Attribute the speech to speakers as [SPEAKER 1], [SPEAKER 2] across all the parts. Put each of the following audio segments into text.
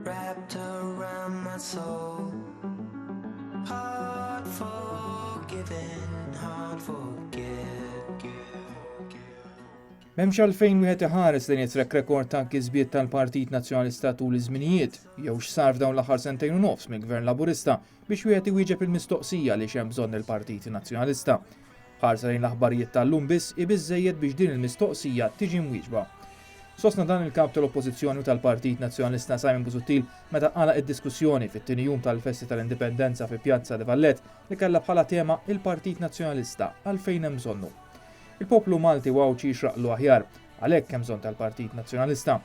[SPEAKER 1] wrapped around my soul. Hard forgiven, hard forget.
[SPEAKER 2] M'hemmx għalfejn wieħed iħares lejn it-track record ta' kisbiet tal-Partit Nazzjonalista tul iż-żminijiet, jew x'sar f'dawn l-aħħar sentejn u nofs mill-Gvern Laburista biex wieħed iwieġeb il-mistoqsija li hemm bżonn il-Partit Nazzjonalista. Ħarsa lejn l-aħbarijiet tal-lum biss ibiżżejjed biex din il-mistoqsija tiġi mwieġba. Sostna dan il-kap tal-Oppożizzjoni tal-Partit Nazzjonalista Simon Busuttil meta għalaq id-diskussjoni fit-tieni jum tal-Festi tal-Indipendenza fi Pjazza de Vallet li kellha bħala tema il-Partit Nazzjonalista għalfejn hemm bżonnu. Il-poplu Malti wawċ jixraqlu aħjar, għalhekk hemm bżonn tal-Partit Nazzjonalista.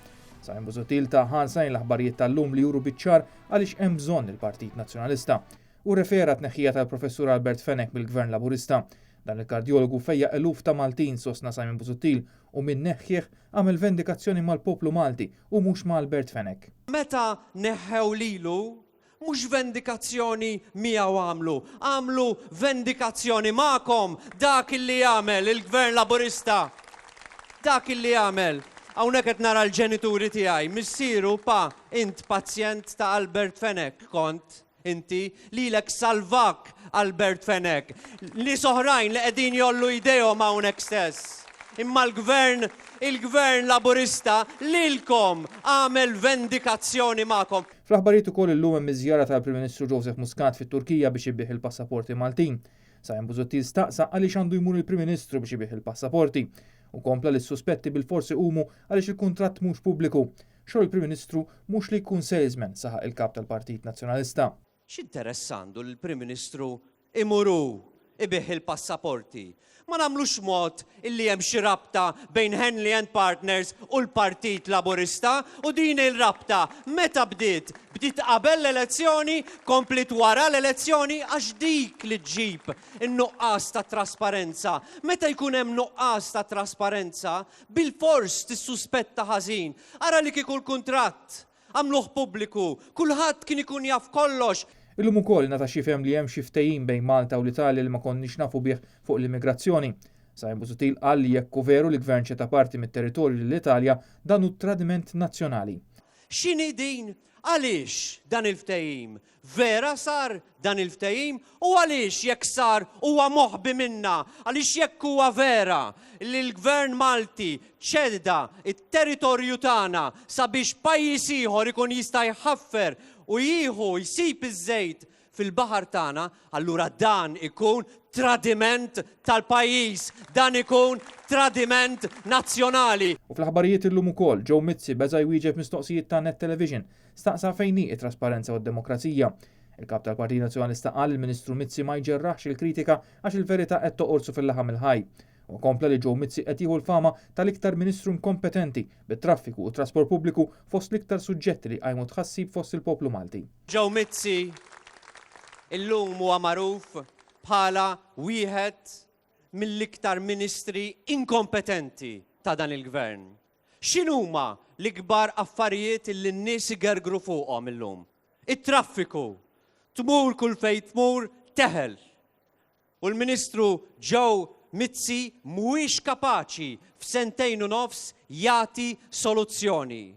[SPEAKER 2] Simon Busuttil ta' ħarsajn l-aħbarijiet tal-lum li juru biċ-ċar għaliex hemm bżonn il-Partit Nazzjonalista. U refera tneħħija tal-Professur Albert Fenek mill-Gvern Laburista. Dan il-kardjologu fejja eluf ta' Maltin sostna Simon Busuttil u minn neħħieħ għamel vendikazzjoni mal-poplu Malti u mhux ma' Albert Fenek.
[SPEAKER 3] Meta neħħew lilu, mhux vendikazzjoni miegħu għamlu vendikazzjoni magħkom dak illi jagħmel il-Gvern Laburista. Dak illi jagħmel. Hawnhekk qed nara l-ġenituri tiegħi, missieru pa int pazjent ta' Albert Fenek kont. Inti lilek salvak Albert Fenek. Li soħrajn li qegħdin jollu idejhom hawnhekk stess. Imma il-Gvern Laburista lilkom għamel vendikazzjoni magħkom.
[SPEAKER 2] Fl-aħbarijiet ukoll illum hemm iżjara tal-Prim Ministru Joseph Muscat fit-Turkija biex ibih il-passaporti Maltin. Simon Busuttil staqsa għaliex għandu jmur il-Prim Ministru biex ibih il-passaporti. U kompla li s-suspetti bil-forsi humu għaliex il-kuntratt mhux pubbliku. Xogħol il-Prim Ministru mhux li jkun salesman saħaq il-kap tal-Partit Nazzjonalista.
[SPEAKER 3] X'interessandu l-Prim Ministru imuru ibih il-passaporti. Ma nagħmlux mod illi hemm xi rabta bejn Henley and Partners u l-Partit Laburista u din il-rabta meta bdiet? Bdiet qabel l-elezzjoni, komplit wara l-elezzjoni għax dik li ġġib in-nuqqas ta' trasparenza. Meta jkun hemm nuqqas ta' trasparenza, bil-fors tissuspetta ħażin. Ara li kieku l-kuntratt għamluh pubbliku, kulħadd kien ikun jaf kollox.
[SPEAKER 2] Illum ukoll nata xifhem li hemm xi ftehim bejn Malta u l-Italja li ma konniex nafu bih fuq l-immigrazzjoni. Simon Busuttil qal li jekk veru li gvern ċeta parti mit-territorju lill-Italja dan hu tradiment nazzjonali.
[SPEAKER 3] X'inhi din? Għaliex dan il-ftehim? Vera sar dan il-ftehim u għaliex jekk sar huwa moħbi minna? Għaliex jekk huwa vera li l-Gvern Malti ċeda it-territorju tagħna sabiex pajjiż ieħor ikun jista' jħaffer u jieħu jsib iż-żejt fil-baħar tagħna, allura dan ikun tradiment tal-pajjiż, dan ikun tradiment nazzjonali.
[SPEAKER 2] U fl-aħbarijiet illum ukoll Joe Mizzi beża jwieġeb mistoqsijiet ta' Net Television staqsa fejn hi t-trasparenza u d-demokrazija. Il-kap tal-Partit Nazzjonalista qal il-Ministru Mizzi ma jġerraħx il-kritika għax il-verità qed toqorsu fil-laħam il-ħaj. U kompla li Joe Mizzi qed jieħu l-fama tal-iktar ministru inkompetenti bit-traffiku u trasport pubbliku fost l-iktar suġġetti li qajmu tħassib fost il-poplu Malti.
[SPEAKER 3] Joe Mizzi illum huwa magħruf bħala wieħed mill-iktar ministri inkompetenti ta' dan il-gvern. X'inhuma l-ikbar affarijiet li n-nies igergru fuqhom illum? It-traffiku. Tmur kull fejn tmur teħel. U l-Ministru Joe Mizzi mhuwiex kapaċi f'sentejn u nofs jagħti soluzzjoni.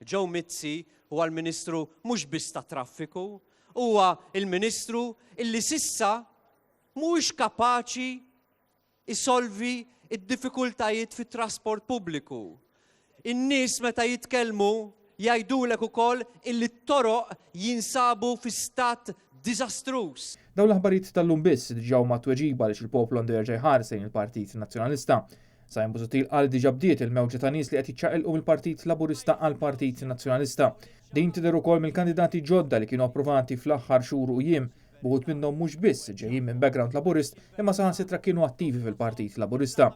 [SPEAKER 3] Joe Mizzi huwa l-Ministru mhux biss ta' traffiku, huwa il-Ministru illi sissa mhuwiex kapaċi isolvi id-diffikultajiet fit-trasport pubbliku. In-nies meta jitkellmu jgħidulek ukoll illi t-toroq jinsabu fi stat diżastruż.
[SPEAKER 2] Dawn l-aħbarijiet tal-lum biss diġà ma tweġiba għaliex il-poplu għandu jerġa' jħares lejn il-Partit Nazzjonalista. Simon Busuttil qal diġà bdiet il-mewġa ta' nies li qed jiċċaqilqu mill-Partit Laburista għall Partit Nazzjonalista. Din tidher ukoll mill-kandidati ġodda li kienu approvati fl-aħħar xhur u jiem, buħud minnhom mhux biss ġejjin minn background Laburist imma saħansitra kienu attivi fil-Partit Laburista.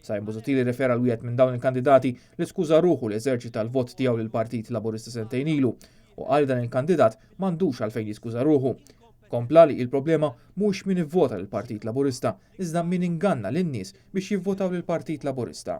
[SPEAKER 2] Simon Busuttil irrefera l wieħed minn dawn il-kandidati li skuża ruħu li eżerċita l-vot tiegħu lill-Partit Laburista sentejn ilu u qal dan il-kandidat m'għandux għalfejn jiskuża ruħu. Kompla li il-problema mhux min ivvota lill-Partit Laburista, iżda min inganna lin-nies biex jivvotaw lill-Partit Laburista.